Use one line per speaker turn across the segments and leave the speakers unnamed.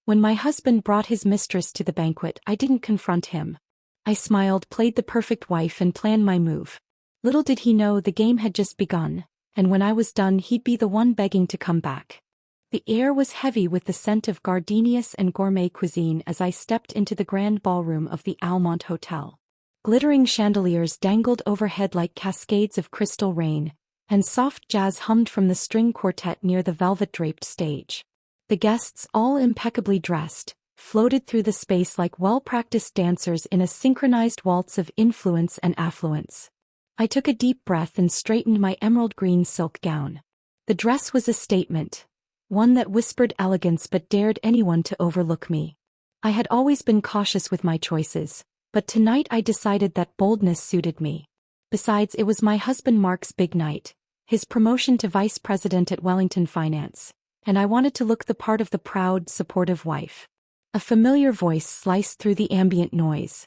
When my husband brought his mistress to the banquet, I didn't confront him. I smiled, played the perfect wife and planned my move. Little did he know the game had just begun, and when I was done he'd be the one begging to come back. The air was heavy with the scent of gardenias and gourmet cuisine as I stepped into the grand ballroom of the Almont Hotel. Glittering chandeliers dangled overhead like cascades of crystal rain, and soft jazz hummed from the string quartet near the velvet-draped stage. The guests, all impeccably dressed, floated through the space like well-practiced dancers in a synchronized waltz of influence and affluence. I took a deep breath and straightened my emerald green silk gown. The dress was a statement, one that whispered elegance but dared anyone to overlook me. I had always been cautious with my choices, but tonight I decided that boldness suited me. Besides, it was my husband Mark's big night, his promotion to vice president at Wellington Finance, and I wanted to look the part of the proud, supportive wife. A familiar voice sliced through the ambient noise.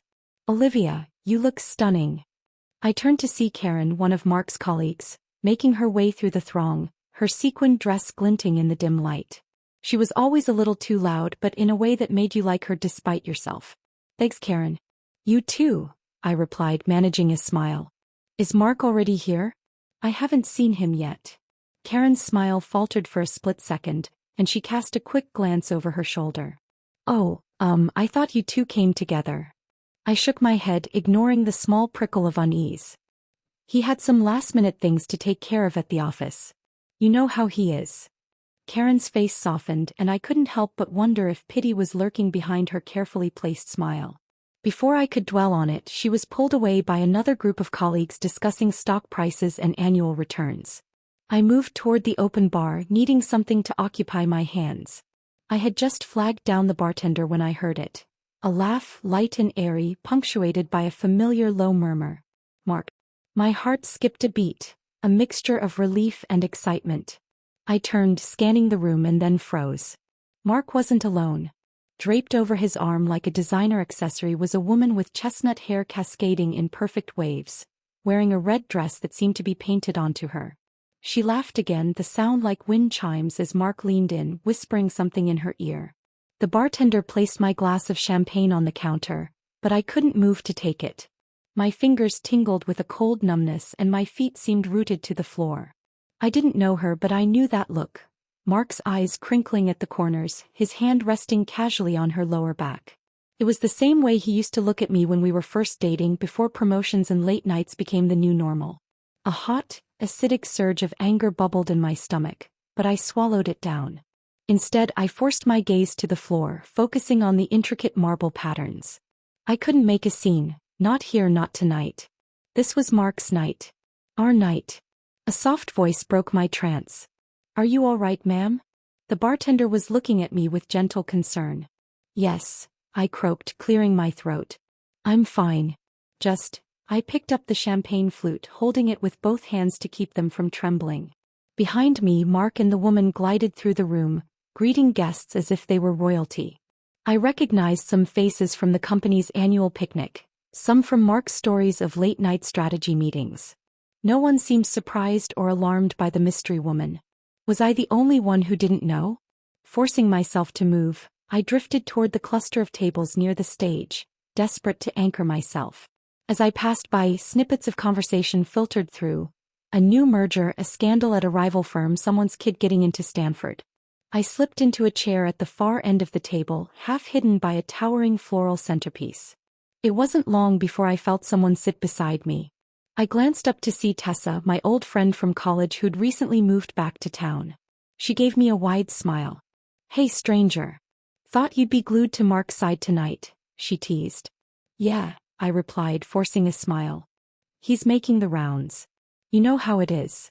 "Olivia, you look stunning." I turned to see Karen, one of Mark's colleagues, making her way through the throng, her sequined dress glinting in the dim light. She was always a little too loud, but in a way that made you like her despite yourself. "Thanks, Karen." "You too," I replied, managing a smile. "Is Mark already here?" "I haven't seen him yet." Karen's smile faltered for a split second, and she cast a quick glance over her shoulder. "Oh, I thought you two came together." I shook my head, ignoring the small prickle of unease. "He had some last-minute things to take care of at the office. You know how he is." Karen's face softened, and I couldn't help but wonder if pity was lurking behind her carefully placed smile. Before I could dwell on it, she was pulled away by another group of colleagues discussing stock prices and annual returns. I moved toward the open bar, needing something to occupy my hands. I had just flagged down the bartender when I heard it. A laugh, light and airy, punctuated by a familiar low murmur. "Mark." My heart skipped a beat, a mixture of relief and excitement. I turned, scanning the room, and then froze. Mark wasn't alone. Draped over his arm like a designer accessory was a woman with chestnut hair cascading in perfect waves, wearing a red dress that seemed to be painted onto her. She laughed again, the sound like wind chimes as Mark leaned in, whispering something in her ear. The bartender placed my glass of champagne on the counter, but I couldn't move to take it. My fingers tingled with a cold numbness and my feet seemed rooted to the floor. I didn't know her, but I knew that look. Mark's eyes crinkling at the corners, his hand resting casually on her lower back. It was the same way he used to look at me when we were first dating, before promotions and late nights became the new normal. A hot, acidic surge of anger bubbled in my stomach, but I swallowed it down. Instead, I forced my gaze to the floor, focusing on the intricate marble patterns. I couldn't make a scene, not here, not tonight. This was Mark's night. Our night. A soft voice broke my trance. "Are you all right, ma'am?" The bartender was looking at me with gentle concern. "Yes," I croaked, clearing my throat. "I'm fine. I picked up the champagne flute, holding it with both hands to keep them from trembling. Behind me, Mark and the woman glided through the room, greeting guests as if they were royalty. I recognized some faces from the company's annual picnic, some from Mark's stories of late-night strategy meetings. No one seemed surprised or alarmed by the mystery woman. Was I the only one who didn't know? Forcing myself to move, I drifted toward the cluster of tables near the stage, desperate to anchor myself. As I passed by, snippets of conversation filtered through. A new merger, a scandal at a rival firm, someone's kid getting into Stanford. I slipped into a chair at the far end of the table, half hidden by a towering floral centerpiece. It wasn't long before I felt someone sit beside me. I glanced up to see Tessa, my old friend from college who'd recently moved back to town. She gave me a wide smile. "Hey, stranger. Thought you'd be glued to Mark's side tonight," she teased. "Yeah," I replied, forcing a smile. "He's making the rounds. You know how it is."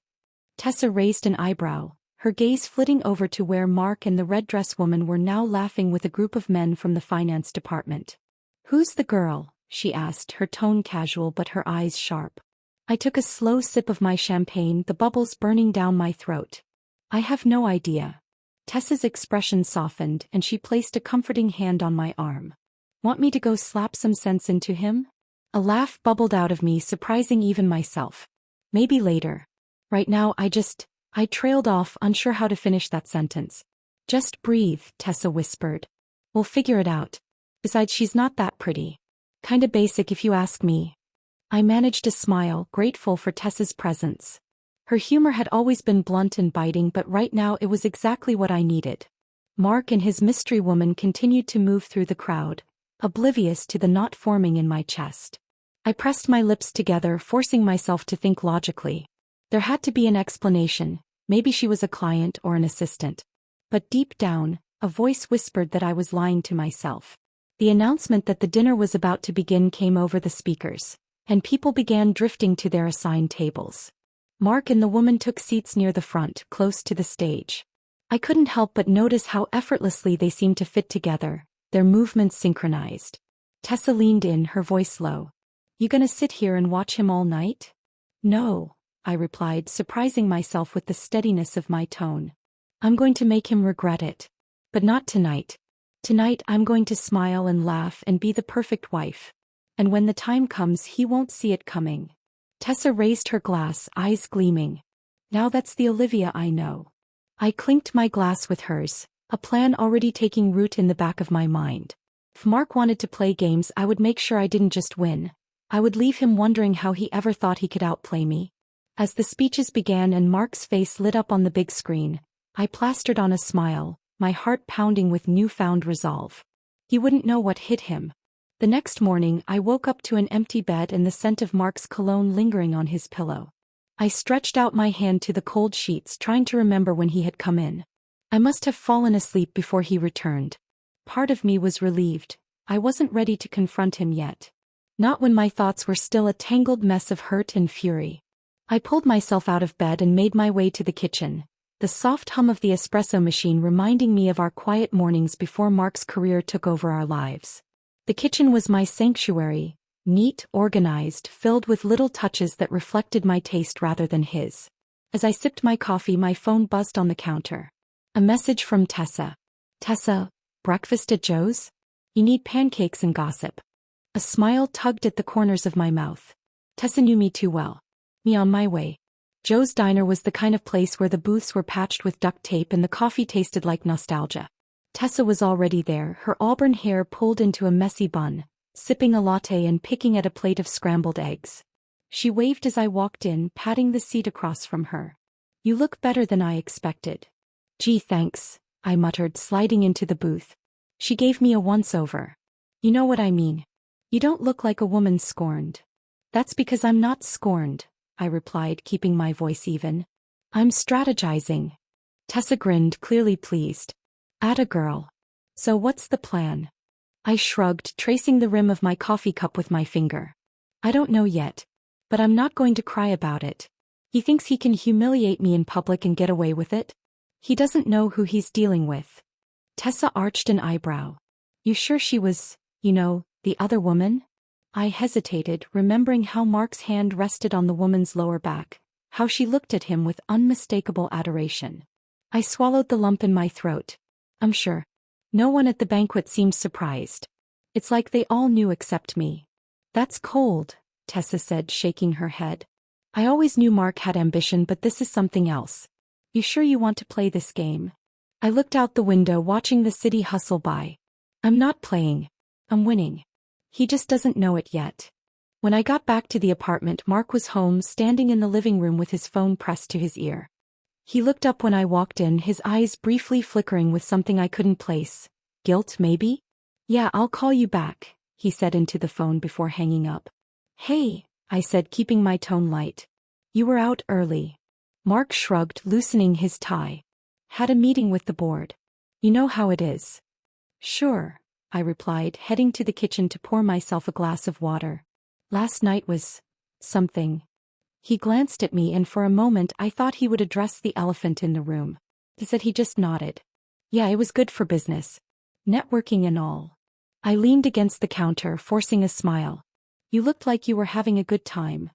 Tessa raised an eyebrow, her gaze flitting over to where Mark and the red dress woman were now laughing with a group of men from the finance department. "Who's the girl?" she asked, her tone casual but her eyes sharp. I took a slow sip of my champagne, the bubbles burning down my throat. "I have no idea." Tessa's expression softened and she placed a comforting hand on my arm. "Want me to go slap some sense into him?" A laugh bubbled out of me, surprising even myself. "Maybe later. Right now I trailed off, unsure how to finish that sentence. "Just breathe," Tessa whispered. We'll figure it out. Besides, she's not that pretty. Kinda basic if you ask me. I managed to smile, grateful for Tessa's presence. Her humor had always been blunt and biting, but right now it was exactly what I needed. Mark and his mystery woman continued to move through the crowd, oblivious to the knot forming in my chest. I pressed my lips together, forcing myself to think logically. There had to be an explanation, maybe she was a client or an assistant. But deep down, a voice whispered that I was lying to myself. The announcement that the dinner was about to begin came over the speakers, and people began drifting to their assigned tables. Mark and the woman took seats near the front, close to the stage. I couldn't help but notice how effortlessly they seemed to fit together, their movements synchronized. Tessa leaned in, her voice low. You gonna sit here and watch him all night? No, I replied, surprising myself with the steadiness of my tone. I'm going to make him regret it. But not tonight. Tonight I'm going to smile and laugh and be the perfect wife. And when the time comes, he won't see it coming. Tessa raised her glass, eyes gleaming. Now that's the Olivia I know. I clinked my glass with hers, a plan already taking root in the back of my mind. If Mark wanted to play games, I would make sure I didn't just win. I would leave him wondering how he ever thought he could outplay me. As the speeches began and Mark's face lit up on the big screen, I plastered on a smile, my heart pounding with newfound resolve. He wouldn't know what hit him. The next morning I woke up to an empty bed and the scent of Mark's cologne lingering on his pillow. I stretched out my hand to the cold sheets, trying to remember when he had come in. I must have fallen asleep before he returned. Part of me was relieved. I wasn't ready to confront him yet. Not when my thoughts were still a tangled mess of hurt and fury. I pulled myself out of bed and made my way to the kitchen, the soft hum of the espresso machine reminding me of our quiet mornings before Mark's career took over our lives. The kitchen was my sanctuary, neat, organized, filled with little touches that reflected my taste rather than his. As I sipped my coffee, my phone buzzed on the counter. A message from Tessa. Tessa, breakfast at Joe's? You need pancakes and gossip. A smile tugged at the corners of my mouth. Tessa knew me too well. Me on my way. Joe's Diner was the kind of place where the booths were patched with duct tape and the coffee tasted like nostalgia. Tessa was already there, her auburn hair pulled into a messy bun, sipping a latte and picking at a plate of scrambled eggs. She waved as I walked in, patting the seat across from her. You look better than I expected. Gee, thanks, I muttered, sliding into the booth. She gave me a once-over. You know what I mean. You don't look like a woman scorned. That's because I'm not scorned, I replied, keeping my voice even. I'm strategizing. Tessa grinned, clearly pleased. Atta girl. So what's the plan? I shrugged, tracing the rim of my coffee cup with my finger. I don't know yet. But I'm not going to cry about it. He thinks he can humiliate me in public and get away with it? He doesn't know who he's dealing with. Tessa arched an eyebrow. You sure she was, the other woman? I hesitated, remembering how Mark's hand rested on the woman's lower back, how she looked at him with unmistakable adoration. I swallowed the lump in my throat. I'm sure. No one at the banquet seemed surprised. It's like they all knew except me. That's cold, Tessa said, shaking her head. I always knew Mark had ambition, but this is something else. You sure you want to play this game? I looked out the window, watching the city hustle by. I'm not playing. I'm winning. He just doesn't know it yet. When I got back to the apartment, Mark was home, standing in the living room with his phone pressed to his ear. He looked up when I walked in, his eyes briefly flickering with something I couldn't place. Guilt, maybe? Yeah, I'll call you back, he said into the phone before hanging up. Hey, I said, keeping my tone light. You were out early. Mark shrugged, loosening his tie. Had a meeting with the board. You know how it is. Sure, I replied, heading to the kitchen to pour myself a glass of water. Last night was something. He glanced at me and for a moment I thought he would address the elephant in the room. He just nodded. Yeah, it was good for business. Networking and all. I leaned against the counter, forcing a smile. You looked like you were having a good time.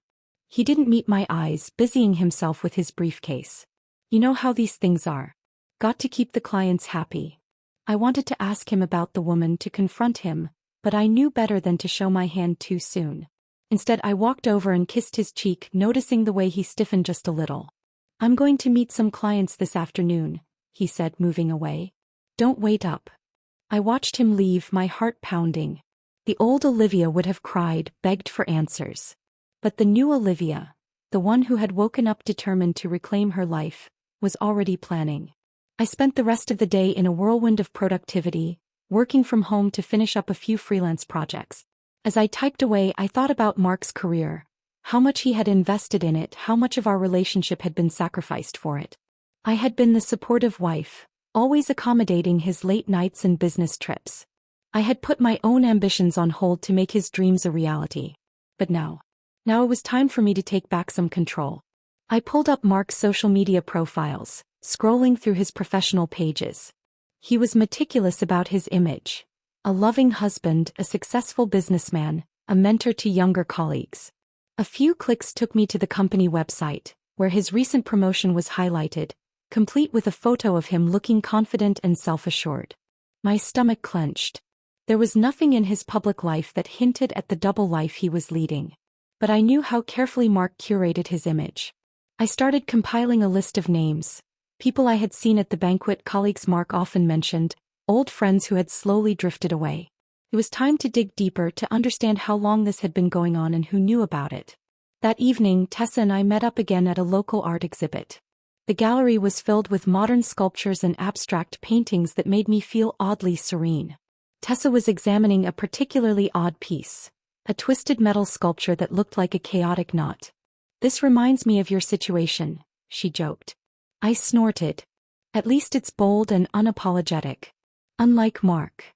He didn't meet my eyes, busying himself with his briefcase. You know how these things are. Got to keep the clients happy. I wanted to ask him about the woman, to confront him, but I knew better than to show my hand too soon. Instead, I walked over and kissed his cheek, noticing the way he stiffened just a little. I'm going to meet some clients this afternoon, he said, moving away. Don't wait up. I watched him leave, my heart pounding. The old Olivia would have cried, begged for answers. But the new Olivia, the one who had woken up determined to reclaim her life, was already planning. I spent the rest of the day in a whirlwind of productivity, working from home to finish up a few freelance projects. As I typed away, I thought about Mark's career, how much he had invested in it, how much of our relationship had been sacrificed for it. I had been the supportive wife, always accommodating his late nights and business trips. I had put my own ambitions on hold to make his dreams a reality. But now it was time for me to take back some control. I pulled up Mark's social media profiles, scrolling through his professional pages. He was meticulous about his image. A loving husband, a successful businessman, a mentor to younger colleagues. A few clicks took me to the company website, where his recent promotion was highlighted, complete with a photo of him looking confident and self-assured. My stomach clenched. There was nothing in his public life that hinted at the double life he was leading. But I knew how carefully Mark curated his image. I started compiling a list of names. People I had seen at the banquet, colleagues Mark often mentioned, old friends who had slowly drifted away. It was time to dig deeper to understand how long this had been going on and who knew about it. That evening, Tessa and I met up again at a local art exhibit. The gallery was filled with modern sculptures and abstract paintings that made me feel oddly serene. Tessa was examining a particularly odd piece, a twisted metal sculpture that looked like a chaotic knot. "This reminds me of your situation," she joked. I snorted. At least it's bold and unapologetic. Unlike Mark.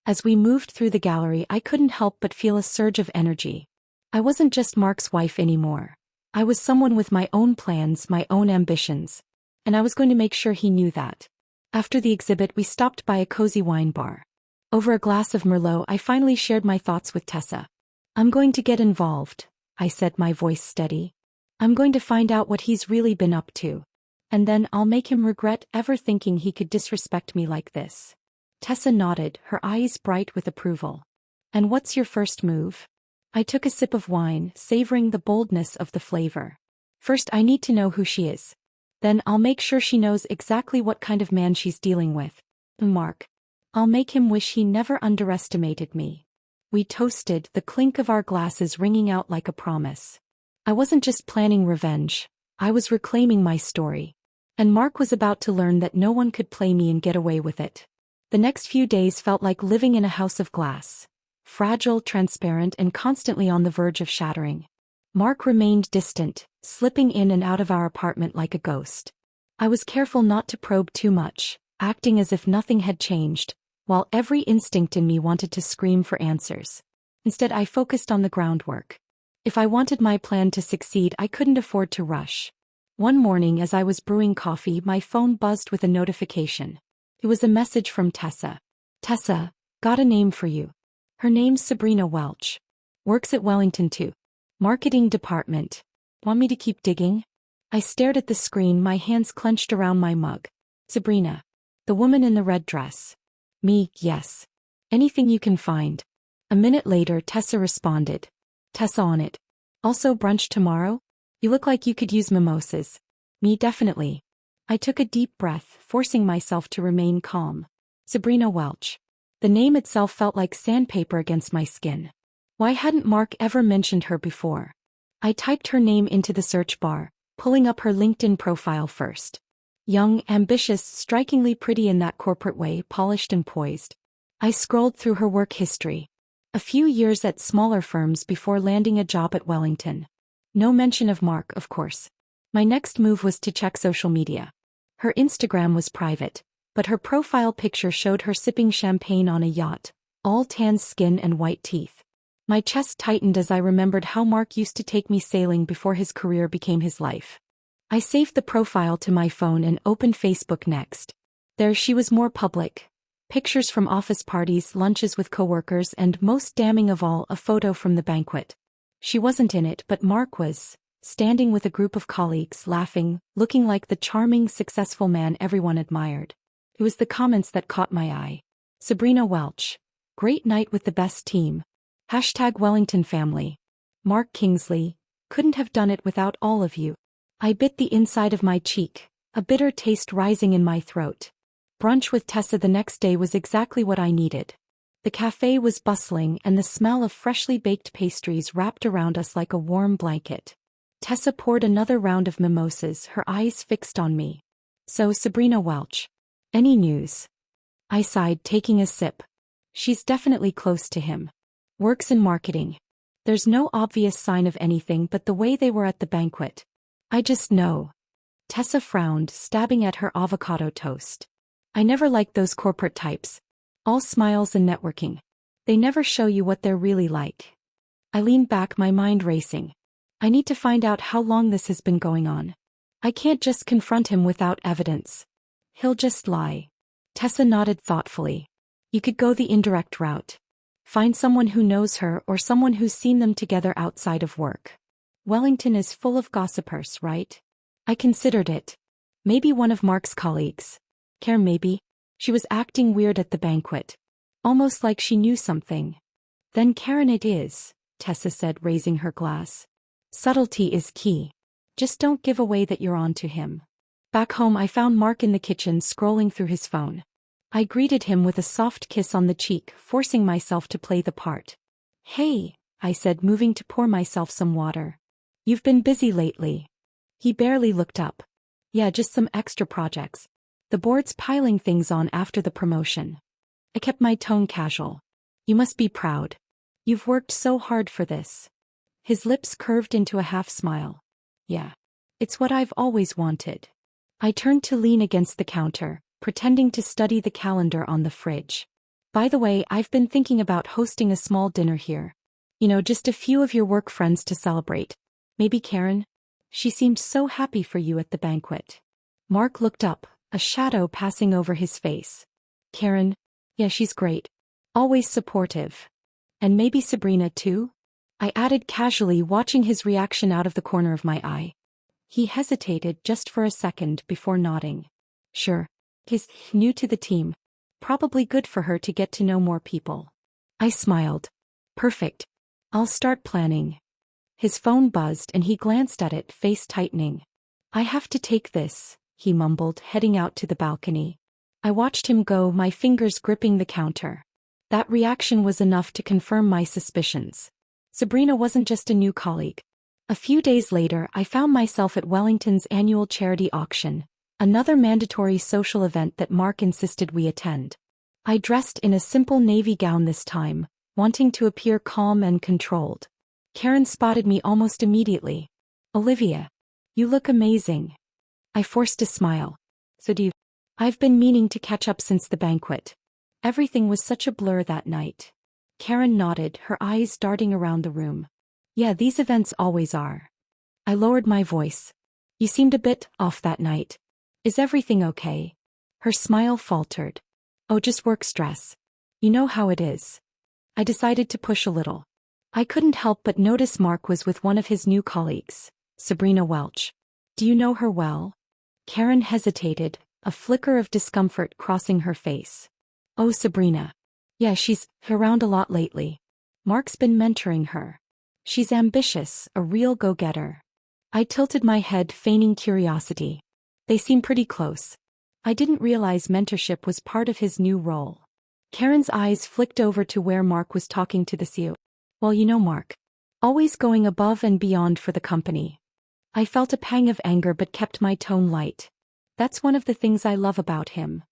As we moved through the gallery, I couldn't help but feel a surge of energy. I wasn't just Mark's wife anymore. I was someone with my own plans, my own ambitions. And I was going to make sure he knew that. After the exhibit, we stopped by a cozy wine bar. Over a glass of Merlot, I finally shared my thoughts with Tessa. "I'm going to get involved," I said, my voice steady. "I'm going to find out what he's really been up to. And then I'll make him regret ever thinking he could disrespect me like this." Tessa nodded, her eyes bright with approval. "And what's your first move?" I took a sip of wine, savoring the boldness of the flavor. "First, I need to know who she is. Then I'll make sure she knows exactly what kind of man she's dealing with. Mark. I'll make him wish he never underestimated me." We toasted, the clink of our glasses ringing out like a promise. I wasn't just planning revenge. I was reclaiming my story. And Mark was about to learn that no one could play me and get away with it. The next few days felt like living in a house of glass. Fragile, transparent, and constantly on the verge of shattering. Mark remained distant, slipping in and out of our apartment like a ghost. I was careful not to probe too much, acting as if nothing had changed, while every instinct in me wanted to scream for answers. Instead, I focused on the groundwork. If I wanted my plan to succeed, I couldn't afford to rush. One morning, as I was brewing coffee, my phone buzzed with a notification. It was a message from Tessa. "Tessa, got a name for you. Her name's Sabrina Welch. Works at Wellington too. Marketing department. Want me to keep digging?" I stared at the screen, my hands clenched around my mug. "Sabrina. The woman in the red dress." "Me, yes. Anything you can find." A minute later, Tessa responded. "Tessa on it. Also brunch tomorrow? You look like you could use mimosas." "Me, definitely." I took a deep breath, forcing myself to remain calm. Sabrina Welch. The name itself felt like sandpaper against my skin. Why hadn't Mark ever mentioned her before? I typed her name into the search bar, pulling up her LinkedIn profile first. Young, ambitious, strikingly pretty in that corporate way, polished and poised. I scrolled through her work history. A few years at smaller firms before landing a job at Wellington. No mention of Mark, of course. My next move was to check social media. Her Instagram was private, but her profile picture showed her sipping champagne on a yacht, all tan skin and white teeth. My chest tightened as I remembered how Mark used to take me sailing before his career became his life. I saved the profile to my phone and opened Facebook next. There she was, more public. Pictures from office parties, lunches with coworkers, and most damning of all, a photo from the banquet. She wasn't in it, but Mark was, standing with a group of colleagues, laughing, looking like the charming, successful man everyone admired. It was the comments that caught my eye. Sabrina Welch. Great night with the best team. #Wellington family. Mark Kingsley. Couldn't have done it without all of you. I bit the inside of my cheek, a bitter taste rising in my throat. Brunch with Tessa the next day was exactly what I needed. The cafe was bustling and the smell of freshly baked pastries wrapped around us like a warm blanket. Tessa poured another round of mimosas, her eyes fixed on me. So, Sabrina Welch. Any news? I sighed, taking a sip. She's definitely close to him. Works in marketing. There's no obvious sign of anything but the way they were at the banquet. I just know. Tessa frowned, stabbing at her avocado toast. I never liked those corporate types. All smiles and networking. They never show you what they're really like. I leaned back, my mind racing. I need to find out how long this has been going on. I can't just confront him without evidence. He'll just lie. Tessa nodded thoughtfully. You could go the indirect route. Find someone who knows her or someone who's seen them together outside of work. Wellington is full of gossipers, right? I considered it. Maybe one of Mark's colleagues. Karen maybe. She was acting weird at the banquet. Almost like she knew something. Then Karen it is, Tessa said, raising her glass. Subtlety is key. Just don't give away that you're on to him. Back home I found Mark in the kitchen scrolling through his phone. I greeted him with a soft kiss on the cheek, forcing myself to play the part. Hey, I said, moving to pour myself some water. You've been busy lately. He barely looked up. Yeah, just some extra projects. The board's piling things on after the promotion. I kept my tone casual. You must be proud. You've worked so hard for this. His lips curved into a half smile. Yeah. It's what I've always wanted. I turned to lean against the counter, pretending to study the calendar on the fridge. By the way, I've been thinking about hosting a small dinner here. Just a few of your work friends to celebrate. Maybe Karen? She seemed so happy for you at the banquet. Mark looked up, a shadow passing over his face. Karen? Yeah, she's great. Always supportive. And maybe Sabrina too? I added casually, watching his reaction out of the corner of my eye. He hesitated just for a second before nodding. Sure. He's new to the team. Probably good for her to get to know more people. I smiled. Perfect. I'll start planning. His phone buzzed and he glanced at it, face tightening. I have to take this, he mumbled, heading out to the balcony. I watched him go, my fingers gripping the counter. That reaction was enough to confirm my suspicions. Sabrina wasn't just a new colleague. A few days later, I found myself at Wellington's annual charity auction, another mandatory social event that Mark insisted we attend. I dressed in a simple navy gown this time, wanting to appear calm and controlled. Karen spotted me almost immediately. Olivia. You look amazing. I forced a smile. So do you? I've been meaning to catch up since the banquet. Everything was such a blur that night. Karen nodded, her eyes darting around the room. Yeah, these events always are. I lowered my voice. You seemed a bit off that night. Is everything okay? Her smile faltered. Oh, just work stress. You know how it is. I decided to push a little. I couldn't help but notice Mark was with one of his new colleagues, Sabrina Welch. Do you know her well? Karen hesitated, a flicker of discomfort crossing her face. Oh, Sabrina. Yeah, she's around a lot lately. Mark's been mentoring her. She's ambitious, a real go-getter. I tilted my head, feigning curiosity. They seem pretty close. I didn't realize mentorship was part of his new role. Karen's eyes flicked over to where Mark was talking to the CEO. Well, you know Mark. Always going above and beyond for the company. I felt a pang of anger but kept my tone light. That's one of the things I love about him.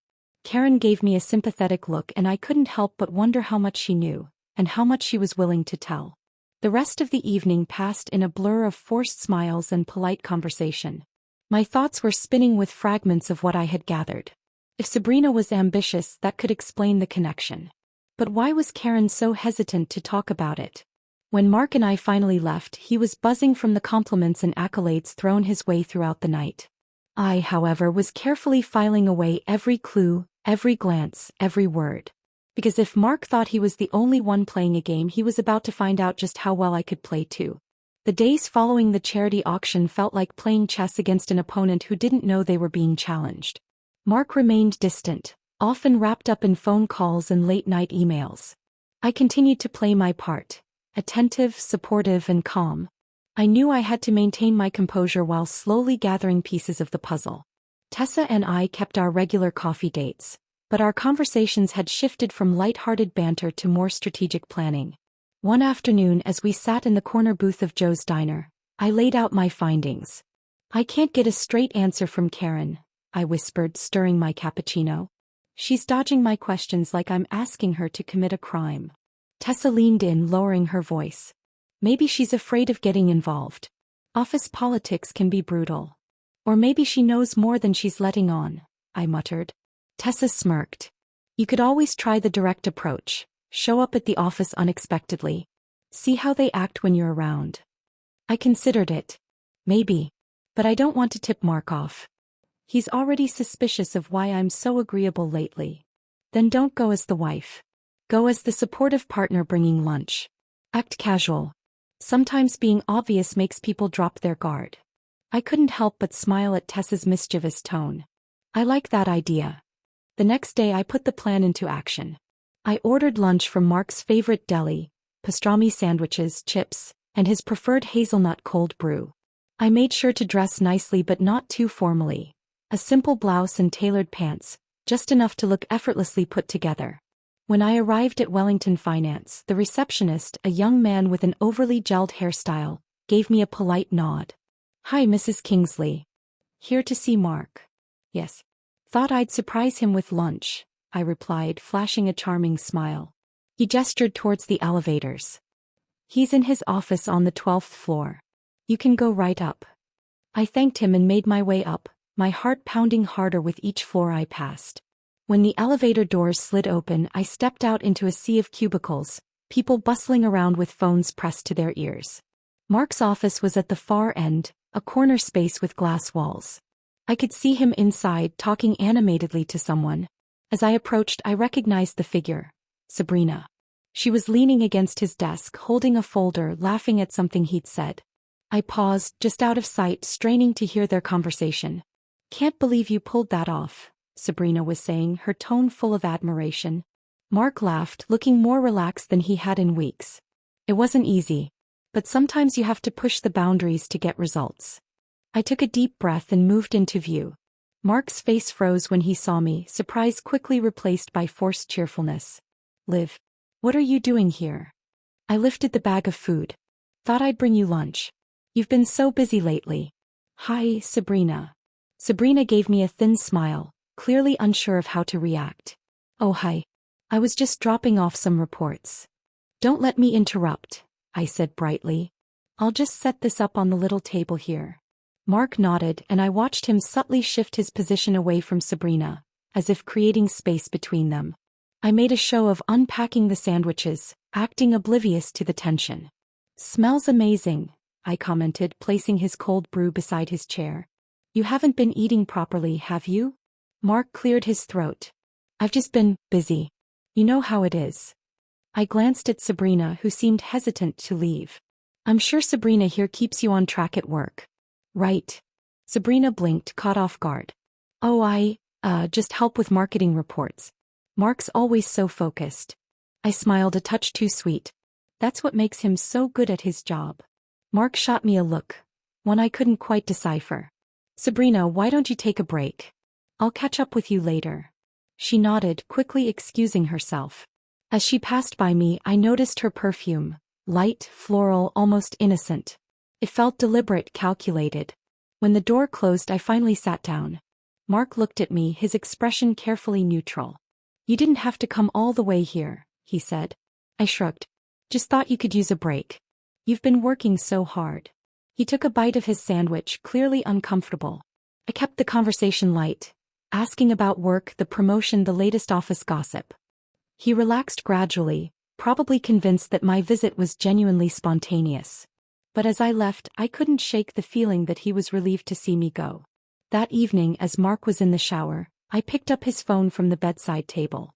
Karen gave me a sympathetic look and I couldn't help but wonder how much she knew, and how much she was willing to tell. The rest of the evening passed in a blur of forced smiles and polite conversation. My thoughts were spinning with fragments of what I had gathered. If Sabrina was ambitious, that could explain the connection. But why was Karen so hesitant to talk about it? When Mark and I finally left, he was buzzing from the compliments and accolades thrown his way throughout the night. I, however, was carefully filing away every clue, every glance, every word. Because if Mark thought he was the only one playing a game, he was about to find out just how well I could play too. The days following the charity auction felt like playing chess against an opponent who didn't know they were being challenged. Mark remained distant, often wrapped up in phone calls and late-night emails. I continued to play my part, attentive, supportive, and calm. I knew I had to maintain my composure while slowly gathering pieces of the puzzle. Tessa and I kept our regular coffee dates, But our conversations had shifted from light-hearted banter to more strategic planning. One afternoon as we sat in the corner booth of Joe's diner, I laid out my findings. "I can't get a straight answer from Karen," I whispered, stirring my cappuccino. "She's dodging my questions like I'm asking her to commit a crime." Tessa leaned in, lowering her voice. "Maybe she's afraid of getting involved. Office politics can be brutal. Or maybe she knows more than she's letting on," I muttered. Tessa smirked. "You could always try the direct approach. Show up at the office unexpectedly. See how they act when you're around." I considered it. Maybe. But I don't want to tip Mark off. He's already suspicious of why I'm so agreeable lately. Then don't go as the wife. Go as the supportive partner bringing lunch. Act casual. Sometimes being obvious makes people drop their guard. I couldn't help but smile at Tessa's mischievous tone. I like that idea. The next day I put the plan into action. I ordered lunch from Mark's favorite deli, pastrami sandwiches, chips, and his preferred hazelnut cold brew. I made sure to dress nicely but not too formally. A simple blouse and tailored pants, just enough to look effortlessly put together. When I arrived at Wellington Finance, the receptionist, a young man with an overly gelled hairstyle, gave me a polite nod. "Hi, Mrs. Kingsley. Here to see Mark." "Yes. Thought I'd surprise him with lunch," I replied, flashing a charming smile. He gestured towards the elevators. "He's in his office on the 12th floor. You can go right up." I thanked him and made my way up, my heart pounding harder with each floor I passed. When the elevator doors slid open, I stepped out into a sea of cubicles, people bustling around with phones pressed to their ears. Mark's office was at the far end, a corner space with glass walls. I could see him inside, talking animatedly to someone. As I approached, I recognized the figure, Sabrina. She was leaning against his desk, holding a folder, laughing at something he'd said. I paused, just out of sight, straining to hear their conversation. "Can't believe you pulled that off," Sabrina was saying, her tone full of admiration. Mark laughed, looking more relaxed than he had in weeks. "It wasn't easy. But sometimes you have to push the boundaries to get results." I took a deep breath and moved into view. Mark's face froze when he saw me, surprise quickly replaced by forced cheerfulness. "Liv, what are you doing here?" I lifted the bag of food. "Thought I'd bring you lunch. You've been so busy lately." "Hi, Sabrina." Sabrina gave me a thin smile, clearly unsure of how to react. "Oh hi. I was just dropping off some reports." "Don't let me interrupt," I said brightly. "I'll just set this up on the little table here." Mark nodded, and I watched him subtly shift his position away from Sabrina, as if creating space between them. I made a show of unpacking the sandwiches, acting oblivious to the tension. "Smells amazing," I commented, placing his cold brew beside his chair. "You haven't been eating properly, have you?" Mark cleared his throat. "I've just been busy. You know how it is." I glanced at Sabrina, who seemed hesitant to leave. "I'm sure Sabrina here keeps you on track at work." "Right." Sabrina blinked, caught off guard. "Oh, I just help with marketing reports. Mark's always so focused." I smiled, a touch too sweet. "That's what makes him so good at his job." Mark shot me a look, one I couldn't quite decipher. "Sabrina, why don't you take a break? I'll catch up with you later." She nodded, quickly excusing herself. As she passed by me, I noticed her perfume, light, floral, almost innocent. It felt deliberate, calculated. When the door closed, I finally sat down. Mark looked at me, his expression carefully neutral. "You didn't have to come all the way here," he said. I shrugged. "Just thought you could use a break. You've been working so hard." He took a bite of his sandwich, clearly uncomfortable. I kept the conversation light, asking about work, the promotion, the latest office gossip. He relaxed gradually, probably convinced that my visit was genuinely spontaneous. But as I left, I couldn't shake the feeling that he was relieved to see me go. That evening, as Mark was in the shower, I picked up his phone from the bedside table.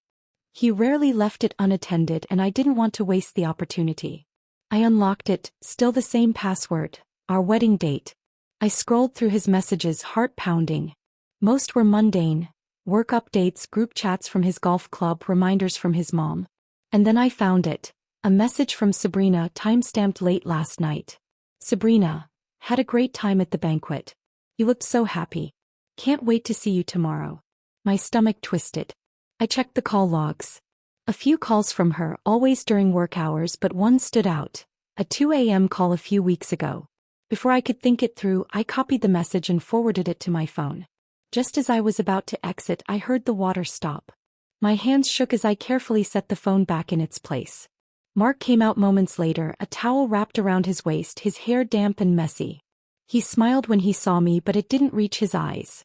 He rarely left it unattended, and I didn't want to waste the opportunity. I unlocked it, still the same password, our wedding date. I scrolled through his messages, heart pounding. Most were mundane, work updates, group chats from his golf club, reminders from his mom. And then I found it, a message from Sabrina, time-stamped late last night. "Sabrina, had a great time at the banquet. You looked so happy. Can't wait to see you tomorrow." My stomach twisted. I checked the call logs. A few calls from her, always during work hours, but one stood out. A 2 a.m. call a few weeks ago. Before I could think it through, I copied the message and forwarded it to my phone. Just as I was about to exit, I heard the water stop. My hands shook as I carefully set the phone back in its place. Mark came out moments later, a towel wrapped around his waist, his hair damp and messy. He smiled when he saw me, but it didn't reach his eyes.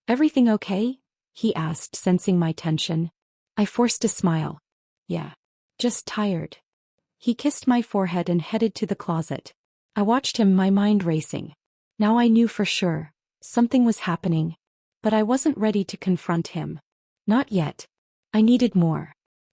"Everything okay?" he asked, sensing my tension. I forced a smile. "Yeah. Just tired." He kissed my forehead and headed to the closet. I watched him, my mind racing. Now I knew for sure. Something was happening. But I wasn't ready to confront him. Not yet. I needed more.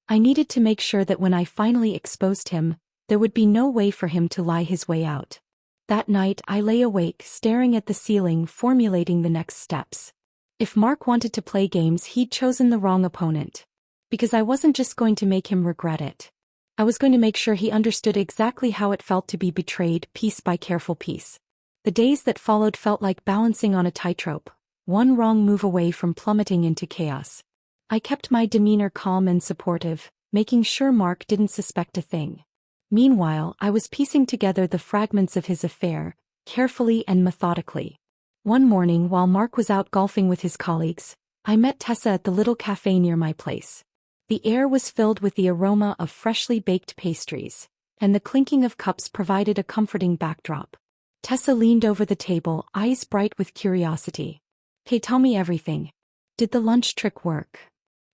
I needed to make sure that when I finally exposed him, there would be no way for him to lie his way out. That night I lay awake, staring at the ceiling, formulating the next steps. If Mark wanted to play games, he'd chosen the wrong opponent. Because I wasn't just going to make him regret it. I was going to make sure he understood exactly how it felt to be betrayed, piece by careful piece. The days that followed felt like balancing on a tightrope, one wrong move away from plummeting into chaos. I kept my demeanor calm and supportive, making sure Mark didn't suspect a thing. Meanwhile, I was piecing together the fragments of his affair, carefully and methodically. One morning, while Mark was out golfing with his colleagues, I met Tessa at the little cafe near my place. The air was filled with the aroma of freshly baked pastries, and the clinking of cups provided a comforting backdrop. Tessa leaned over the table, eyes bright with curiosity. "Hey, tell me everything. Did the lunch trick work?"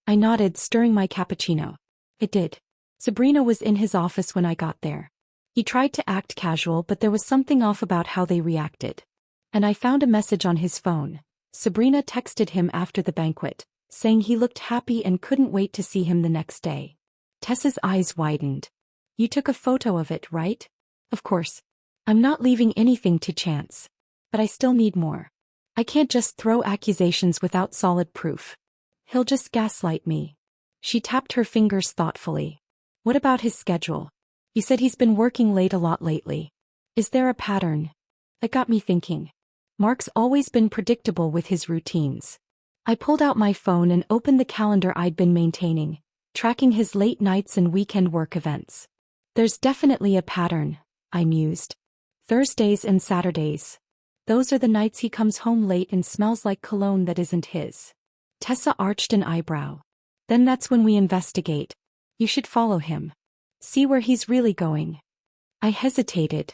I nodded, stirring my cappuccino. "It did. Sabrina was in his office when I got there. He tried to act casual, but there was something off about how they reacted. And I found a message on his phone. Sabrina texted him after the banquet, saying he looked happy and couldn't wait to see him the next day." Tessa's eyes widened. "You took a photo of it, right?" "Of course. I'm not leaving anything to chance. But I still need more. I can't just throw accusations without solid proof. He'll just gaslight me." She tapped her fingers thoughtfully. "What about his schedule? You said he's been working late a lot lately. Is there a pattern?" That got me thinking. Mark's always been predictable with his routines. I pulled out my phone and opened the calendar I'd been maintaining, tracking his late nights and weekend work events. "There's definitely a pattern," I mused. "Thursdays and Saturdays. Those are the nights he comes home late and smells like cologne that isn't his." Tessa arched an eyebrow. "Then that's when we investigate. You should follow him. See where he's really going." I hesitated.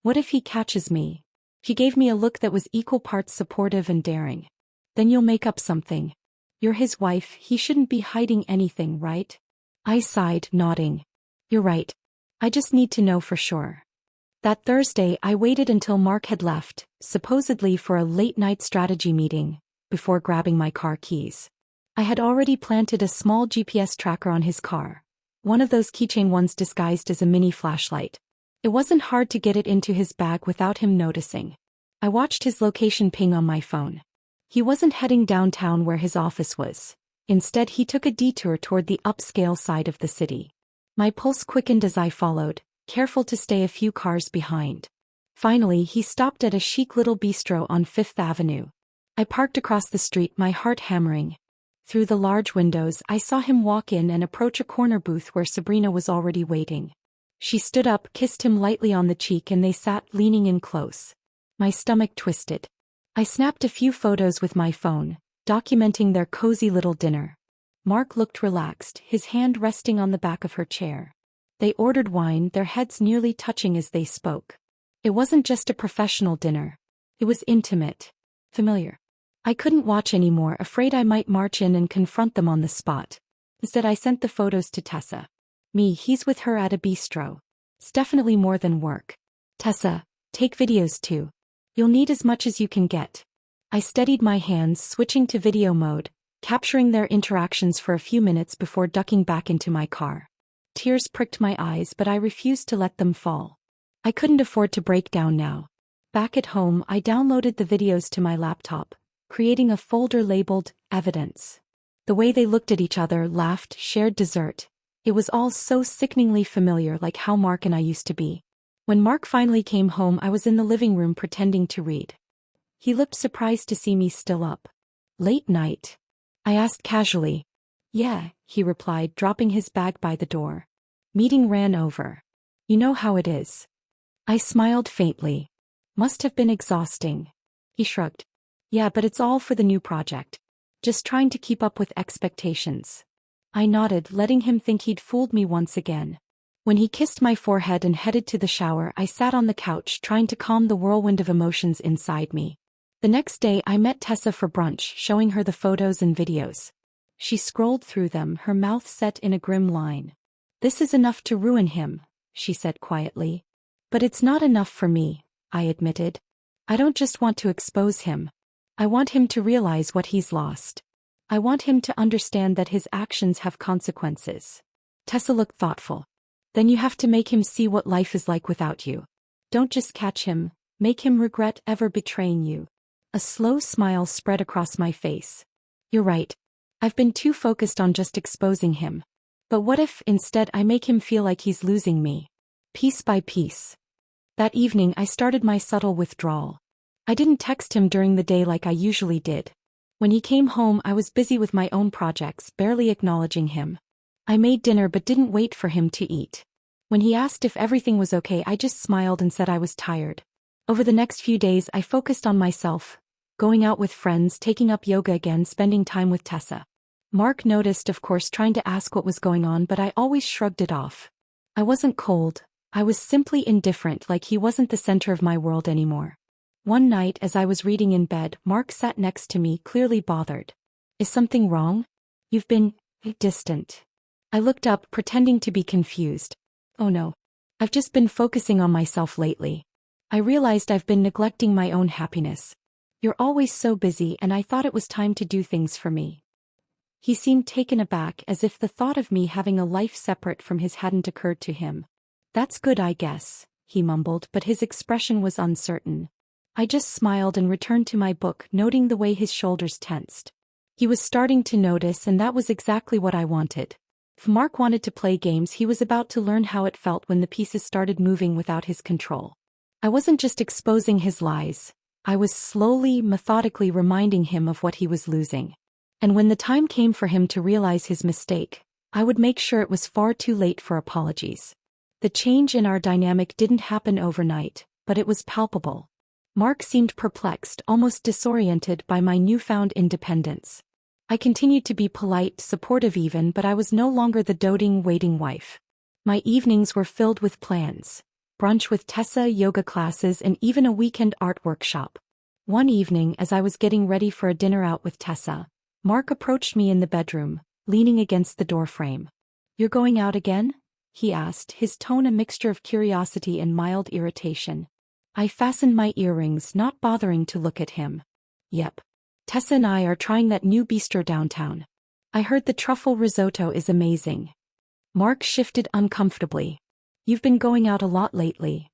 What if he catches me? She gave me a look that was equal parts supportive and daring. "Then you'll make up something. You're his wife, he shouldn't be hiding anything, right?" I sighed, nodding. "You're right. I just need to know for sure." That Thursday I waited until Mark had left, supposedly for a late-night strategy meeting, before grabbing my car keys. I had already planted a small GPS tracker on his car, one of those keychain ones disguised as a mini flashlight. It wasn't hard to get it into his bag without him noticing. I watched his location ping on my phone. He wasn't heading downtown where his office was. Instead, he took a detour toward the upscale side of the city. My pulse quickened as I followed, careful to stay a few cars behind. Finally, he stopped at a chic little bistro on Fifth Avenue. I parked across the street, my heart hammering. Through the large windows, I saw him walk in and approach a corner booth where Sabrina was already waiting. She stood up, kissed him lightly on the cheek, and they sat leaning in close. My stomach twisted. I snapped a few photos with my phone, documenting their cozy little dinner. Mark looked relaxed, his hand resting on the back of her chair. They ordered wine, their heads nearly touching as they spoke. It wasn't just a professional dinner. It was intimate. Familiar. I couldn't watch anymore, afraid I might march in and confront them on the spot. Instead, I sent the photos to Tessa. He's with her at a bistro. It's definitely more than work. "Tessa, take videos too. You'll need as much as you can get." I steadied my hands, switching to video mode, capturing their interactions for a few minutes before ducking back into my car. Tears pricked my eyes, but I refused to let them fall. I couldn't afford to break down now. Back at home, I downloaded the videos to my laptop, creating a folder labeled Evidence. The way they looked at each other, laughed, shared dessert. It was all so sickeningly familiar, like how Mark and I used to be. When Mark finally came home, I was in the living room pretending to read. He looked surprised to see me still up. "Late night?" I asked casually. Yeah, he replied, dropping his bag by the door. Meeting ran over. You know how it is. I smiled faintly. Must have been exhausting. He shrugged. Yeah, but it's all for the new project. Just trying to keep up with expectations. I nodded, letting him think he'd fooled me once again. When he kissed my forehead and headed to the shower, I sat on the couch trying to calm the whirlwind of emotions inside me. The next day I met Tessa for brunch, showing her the photos and videos. She scrolled through them, her mouth set in a grim line. This is enough to ruin him, she said quietly. But it's not enough for me, I admitted. I don't just want to expose him. I want him to realize what he's lost. I want him to understand that his actions have consequences. Tessa looked thoughtful. Then you have to make him see what life is like without you. Don't just catch him, make him regret ever betraying you. A slow smile spread across my face. You're right. I've been too focused on just exposing him. But what if, instead, I make him feel like he's losing me? Piece by piece. That evening I started my subtle withdrawal. I didn't text him during the day like I usually did. When he came home I was busy with my own projects, barely acknowledging him. I made dinner but didn't wait for him to eat. When he asked if everything was okay, I just smiled and said I was tired. Over the next few days I focused on myself, going out with friends, taking up yoga again, spending time with Tessa. Mark noticed, of course, trying to ask what was going on, but I always shrugged it off. I wasn't cold, I was simply indifferent, like he wasn't the center of my world anymore. One night as I was reading in bed, Mark sat next to me, clearly bothered. Is something wrong? You've been distant. I looked up, pretending to be confused. Oh no. I've just been focusing on myself lately. I realized I've been neglecting my own happiness. You're always so busy and I thought it was time to do things for me. He seemed taken aback, as if the thought of me having a life separate from his hadn't occurred to him. That's good, I guess, he mumbled, but his expression was uncertain. I just smiled and returned to my book, noting the way his shoulders tensed. He was starting to notice, and that was exactly what I wanted. If Mark wanted to play games, he was about to learn how it felt when the pieces started moving without his control. I wasn't just exposing his lies. I was slowly, methodically reminding him of what he was losing. And when the time came for him to realize his mistake, I would make sure it was far too late for apologies. The change in our dynamic didn't happen overnight, but it was palpable. Mark seemed perplexed, almost disoriented by my newfound independence. I continued to be polite, supportive even, but I was no longer the doting, waiting wife. My evenings were filled with plans. Brunch with Tessa, yoga classes, and even a weekend art workshop. One evening, as I was getting ready for a dinner out with Tessa, Mark approached me in the bedroom, leaning against the doorframe. You're going out again? He asked, his tone a mixture of curiosity and mild irritation. I fastened my earrings, not bothering to look at him. Yep. Tessa and I are trying that new bistro downtown. I heard the truffle risotto is amazing. Mark shifted uncomfortably. You've been going out a lot lately.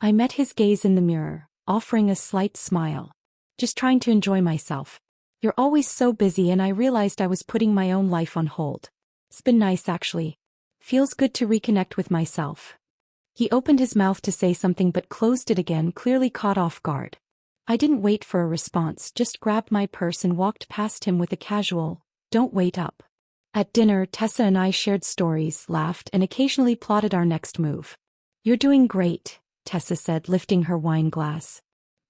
I met his gaze in the mirror, offering a slight smile. Just trying to enjoy myself. You're always so busy, and I realized I was putting my own life on hold. It's been nice, actually. Feels good to reconnect with myself. He opened his mouth to say something but closed it again, clearly caught off guard. I didn't wait for a response, just grabbed my purse and walked past him with a casual, "Don't wait up." At dinner, Tessa and I shared stories, laughed, and occasionally plotted our next move. You're doing great, Tessa said, lifting her wine glass.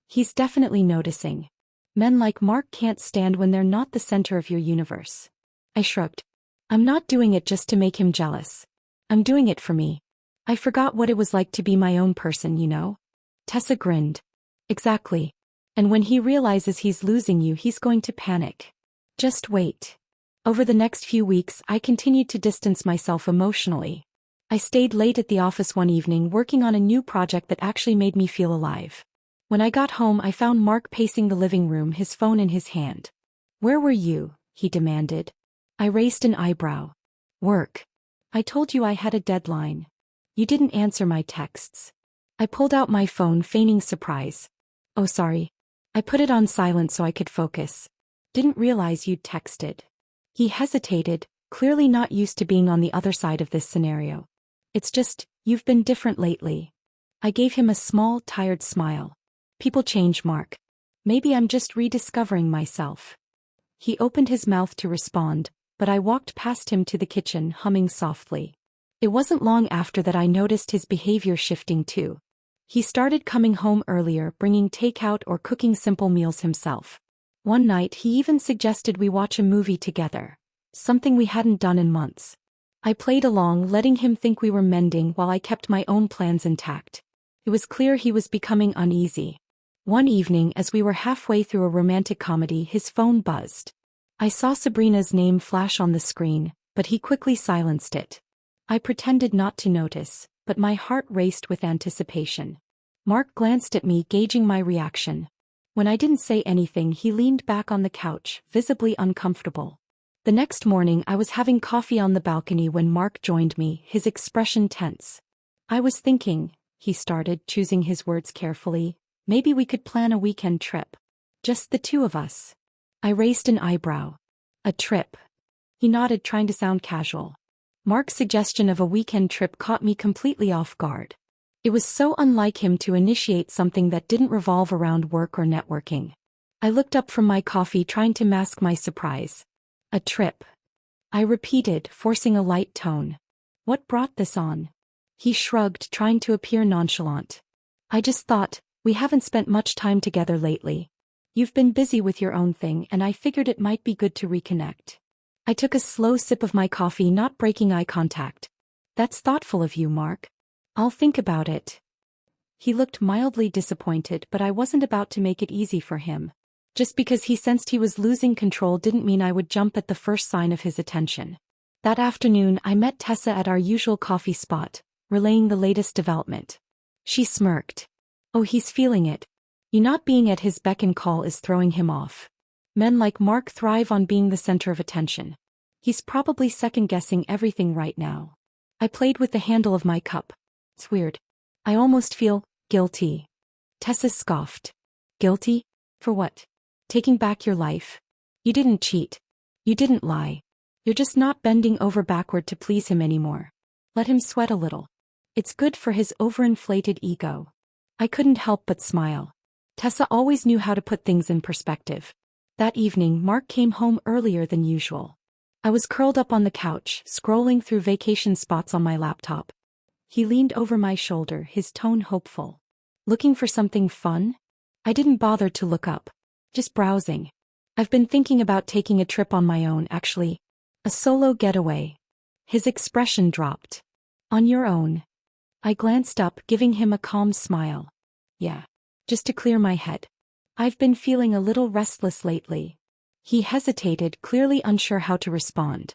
He's definitely noticing. Men like Mark can't stand when they're not the center of your universe. I shrugged. I'm not doing it just to make him jealous. I'm doing it for me. I forgot what it was like to be my own person, you know? Tessa grinned. Exactly. And when he realizes he's losing you, he's going to panic. Just wait. Over the next few weeks, I continued to distance myself emotionally. I stayed late at the office one evening working on a new project that actually made me feel alive. When I got home, I found Mark pacing the living room, his phone in his hand. Where were you? He demanded. I raised an eyebrow. Work. I told you I had a deadline. You didn't answer my texts. I pulled out my phone, feigning surprise. Oh, sorry. I put it on silent so I could focus. Didn't realize you'd texted. He hesitated, clearly not used to being on the other side of this scenario. It's just, you've been different lately. I gave him a small, tired smile. People change, Mark. Maybe I'm just rediscovering myself. He opened his mouth to respond, but I walked past him to the kitchen humming softly. It wasn't long after that I noticed his behavior shifting too. He started coming home earlier, bringing takeout or cooking simple meals himself. One night he even suggested we watch a movie together, something we hadn't done in months. I played along, letting him think we were mending while I kept my own plans intact. It was clear he was becoming uneasy. One evening, as we were halfway through a romantic comedy, his phone buzzed. I saw Sabrina's name flash on the screen, but he quickly silenced it. I pretended not to notice, but my heart raced with anticipation. Mark glanced at me, gauging my reaction. When I didn't say anything, he leaned back on the couch, visibly uncomfortable. The next morning I was having coffee on the balcony when Mark joined me, his expression tense. "I was thinking," he started, choosing his words carefully, "maybe we could plan a weekend trip. Just the two of us." I raised an eyebrow. "A trip?" He nodded, trying to sound casual. Mark's suggestion of a weekend trip caught me completely off guard. It was so unlike him to initiate something that didn't revolve around work or networking. I looked up from my coffee, trying to mask my surprise. "A trip," I repeated, forcing a light tone. "What brought this on?" He shrugged, trying to appear nonchalant. "I just thought, we haven't spent much time together lately. You've been busy with your own thing, and I figured it might be good to reconnect." I took a slow sip of my coffee, not breaking eye contact. "That's thoughtful of you, Mark. I'll think about it." He looked mildly disappointed, but I wasn't about to make it easy for him. Just because he sensed he was losing control didn't mean I would jump at the first sign of his attention. That afternoon I met Tessa at our usual coffee spot, relaying the latest development. She smirked. "Oh, he's feeling it. You not being at his beck and call is throwing him off. Men like Mark thrive on being the center of attention. He's probably second-guessing everything right now." I played with the handle of my cup. "It's weird. I almost feel guilty." Tessa scoffed. "Guilty? For what? Taking back your life? You didn't cheat. You didn't lie. You're just not bending over backward to please him anymore. Let him sweat a little. It's good for his overinflated ego." I couldn't help but smile. Tessa always knew how to put things in perspective. That evening, Mark came home earlier than usual. I was curled up on the couch, scrolling through vacation spots on my laptop. He leaned over my shoulder, his tone hopeful. "Looking for something fun?" I didn't bother to look up. "Just browsing. I've been thinking about taking a trip on my own, actually. A solo getaway." His expression dropped. "On your own?" I glanced up, giving him a calm smile. "Yeah. Just to clear my head. I've been feeling a little restless lately." He hesitated, clearly unsure how to respond.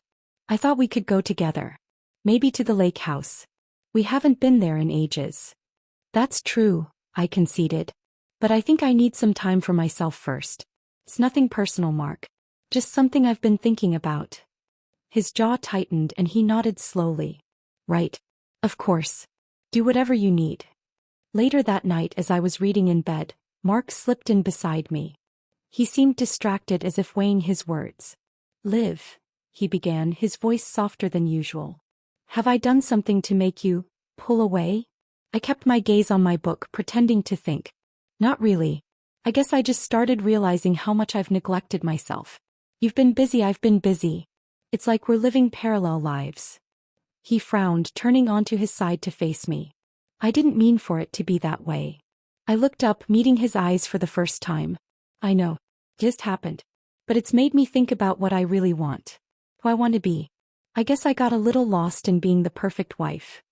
"I thought we could go together. Maybe to the lake house. We haven't been there in ages." "That's true," I conceded. "But I think I need some time for myself first. It's nothing personal, Mark. Just something I've been thinking about." His jaw tightened and he nodded slowly. "Right. Of course. Do whatever you need." Later that night, as I was reading in bed, Mark slipped in beside me. He seemed distracted, as if weighing his words. "Liv," he began, his voice softer than usual. "Have I done something to make you pull away?" I kept my gaze on my book, pretending to think. "Not really. I guess I just started realizing how much I've neglected myself. You've been busy, I've been busy. It's like we're living parallel lives." He frowned, turning onto his side to face me. "I didn't mean for it to be that way." I looked up, meeting his eyes for the first time. "I know. Just happened. But it's made me think about what I really want. Who I want to be. I guess I got a little lost in being the perfect wife."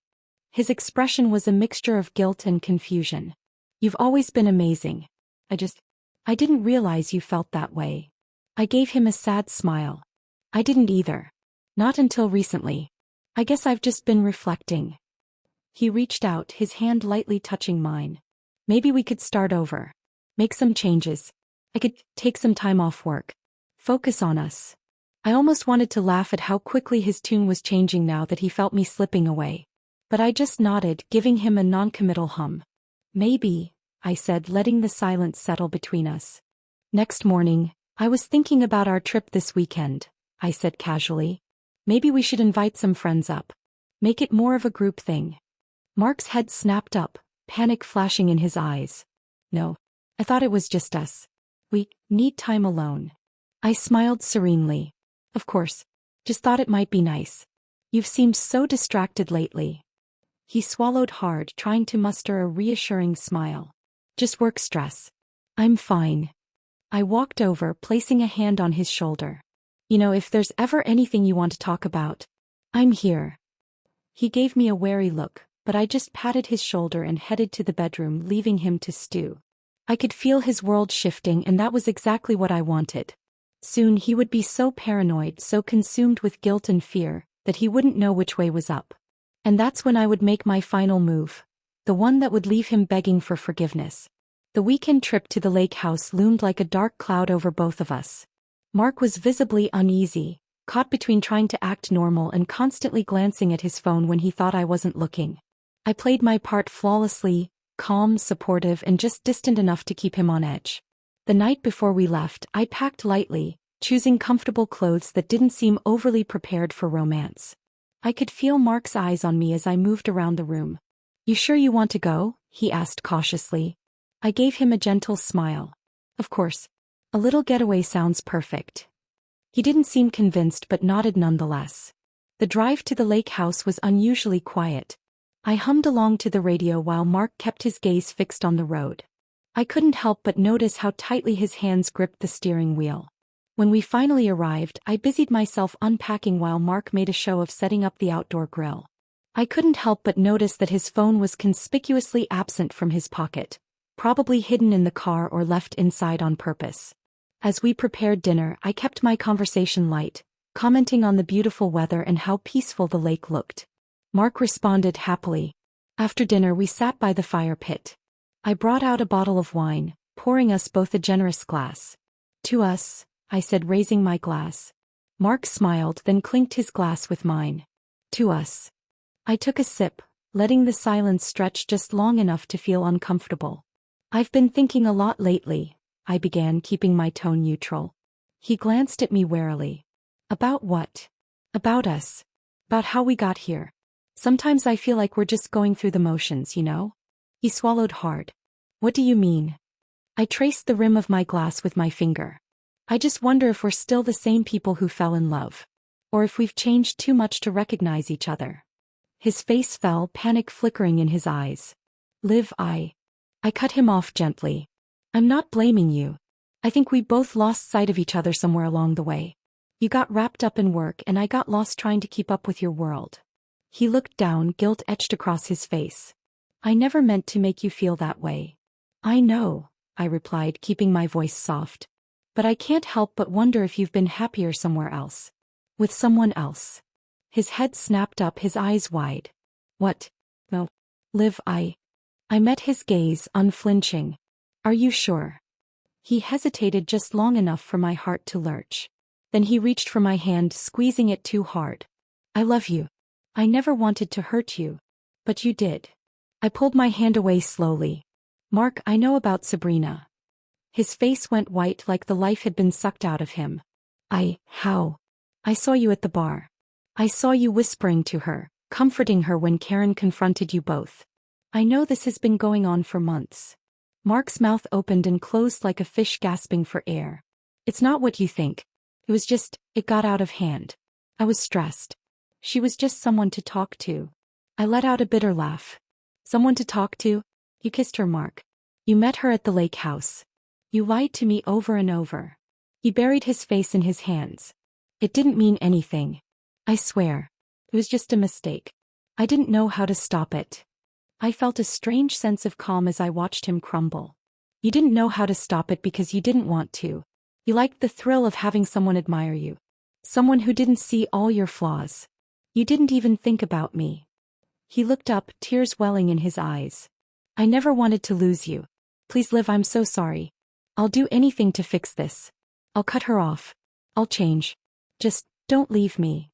His expression was a mixture of guilt and confusion. "You've always been amazing. I didn't realize you felt that way." I gave him a sad smile. "I didn't either. Not until recently. I guess I've just been reflecting." He reached out, his hand lightly touching mine. "Maybe we could start over. Make some changes. I could take some time off work. Focus on us." I almost wanted to laugh at how quickly his tune was changing now that he felt me slipping away. But I just nodded, giving him a non-committal hum. "Maybe," I said, letting the silence settle between us. Next morning, "I was thinking about our trip this weekend," I said casually. "Maybe we should invite some friends up. Make it more of a group thing." Mark's head snapped up, panic flashing in his eyes. "No. I thought it was just us. We need time alone." I smiled serenely. "Of course. Just thought it might be nice. You've seemed so distracted lately. He swallowed hard, trying to muster a reassuring smile. Just work stress. I'm fine. I walked over, placing a hand on his shoulder. You know, if there's ever anything you want to talk about, I'm here. He gave me a wary look, but I just patted his shoulder and headed to the bedroom, leaving him to stew. I could feel his world shifting, and that was exactly what I wanted. Soon he would be so paranoid, so consumed with guilt and fear, that he wouldn't know which way was up. And that's when I would make my final move. The one that would leave him begging for forgiveness. The weekend trip to the lake house loomed like a dark cloud over both of us. Mark was visibly uneasy, caught between trying to act normal and constantly glancing at his phone when he thought I wasn't looking. I played my part flawlessly, calm, supportive, and just distant enough to keep him on edge. The night before we left, I packed lightly, choosing comfortable clothes that didn't seem overly prepared for romance. I could feel Mark's eyes on me as I moved around the room. You sure you want to go? He asked cautiously. I gave him a gentle smile. Of course. A little getaway sounds perfect. He didn't seem convinced but nodded nonetheless. The drive to the lake house was unusually quiet. I hummed along to the radio while Mark kept his gaze fixed on the road. I couldn't help but notice how tightly his hands gripped the steering wheel. When we finally arrived, I busied myself unpacking while Mark made a show of setting up the outdoor grill. I couldn't help but notice that his phone was conspicuously absent from his pocket, probably hidden in the car or left inside on purpose. As we prepared dinner, I kept my conversation light, commenting on the beautiful weather and how peaceful the lake looked. Mark responded happily. After dinner, we sat by the fire pit. I brought out a bottle of wine, pouring us both a generous glass. To us, I said, raising my glass. Mark smiled, then clinked his glass with mine. To us. I took a sip, letting the silence stretch just long enough to feel uncomfortable. I've been thinking a lot lately, I began, keeping my tone neutral. He glanced at me warily. About what? About us. About how we got here. Sometimes I feel like we're just going through the motions, you know? He swallowed hard. What do you mean? I traced the rim of my glass with my finger. I just wonder if we're still the same people who fell in love. Or if we've changed too much to recognize each other. His face fell, panic flickering in his eyes. Liv, I cut him off gently. I'm not blaming you. I think we both lost sight of each other somewhere along the way. You got wrapped up in work and I got lost trying to keep up with your world. He looked down, guilt etched across his face. I never meant to make you feel that way. I know, I replied, keeping my voice soft. But I can't help but wonder if you've been happier somewhere else. With someone else. His head snapped up, his eyes wide. What? No. Liv, I met his gaze, unflinching. Are you sure? He hesitated just long enough for my heart to lurch. Then he reached for my hand, squeezing it too hard. I love you. I never wanted to hurt you. But you did. I pulled my hand away slowly. Mark, I know about Sabrina. His face went white like the life had been sucked out of him. How? I saw you at the bar. I saw you whispering to her, comforting her when Karen confronted you both. I know this has been going on for months. Mark's mouth opened and closed like a fish gasping for air. It's not what you think. It got out of hand. I was stressed. She was just someone to talk to. I let out a bitter laugh. Someone to talk to? You kissed her, Mark. You met her at the lake house. You lied to me over and over. He buried his face in his hands. It didn't mean anything. I swear. It was just a mistake. I didn't know how to stop it. I felt a strange sense of calm as I watched him crumble. You didn't know how to stop it because you didn't want to. You liked the thrill of having someone admire you. Someone who didn't see all your flaws. You didn't even think about me. He looked up, tears welling in his eyes. I never wanted to lose you. Please, Liv, I'm so sorry. I'll do anything to fix this. I'll cut her off. I'll change. Just don't leave me.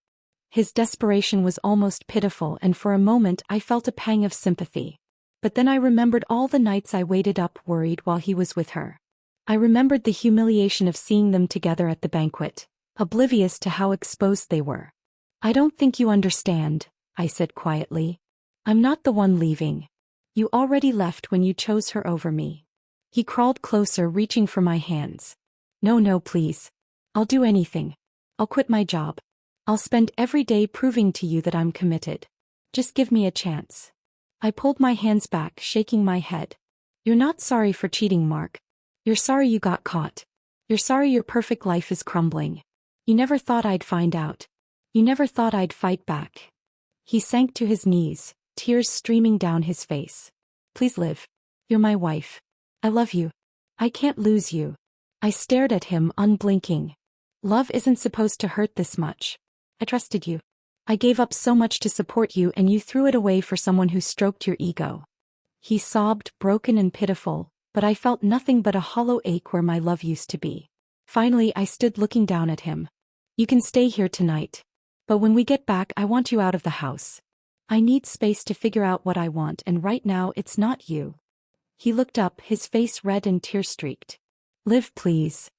His desperation was almost pitiful, and for a moment I felt a pang of sympathy. But then I remembered all the nights I waited up worried while he was with her. I remembered the humiliation of seeing them together at the banquet, oblivious to how exposed they were. I don't think you understand, I said quietly. I'm not the one leaving. You already left when you chose her over me. He crawled closer, reaching for my hands. No, please. I'll do anything. I'll quit my job. I'll spend every day proving to you that I'm committed. Just give me a chance. I pulled my hands back, shaking my head. You're not sorry for cheating, Mark. You're sorry you got caught. You're sorry your perfect life is crumbling. You never thought I'd find out. You never thought I'd fight back. He sank to his knees, tears streaming down his face. Please live. You're my wife. I love you. I can't lose you. I stared at him, unblinking. Love isn't supposed to hurt this much. I trusted you. I gave up so much to support you and you threw it away for someone who stroked your ego. He sobbed, broken and pitiful, but I felt nothing but a hollow ache where my love used to be. Finally, I stood looking down at him. You can stay here tonight. But when we get back, I want you out of the house. I need space to figure out what I want, and right now it's not you. He looked up, his face red and tear-streaked. Live, please.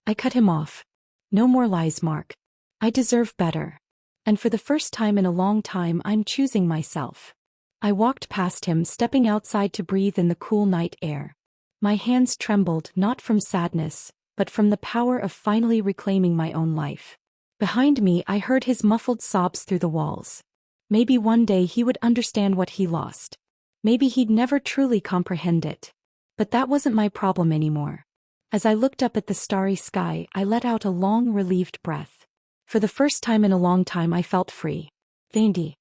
I cut him off. No more lies, Mark. I deserve better. And for the first time in a long time, I'm choosing myself. I walked past him, stepping outside to breathe in the cool night air. My hands trembled, not from sadness, but from the power of finally reclaiming my own life. Behind me, I heard his muffled sobs through the walls. Maybe one day he would understand what he lost. Maybe he'd never truly comprehend it. But that wasn't my problem anymore. As I looked up at the starry sky, I let out a long, relieved breath. For the first time in a long time, I felt free. Vandy.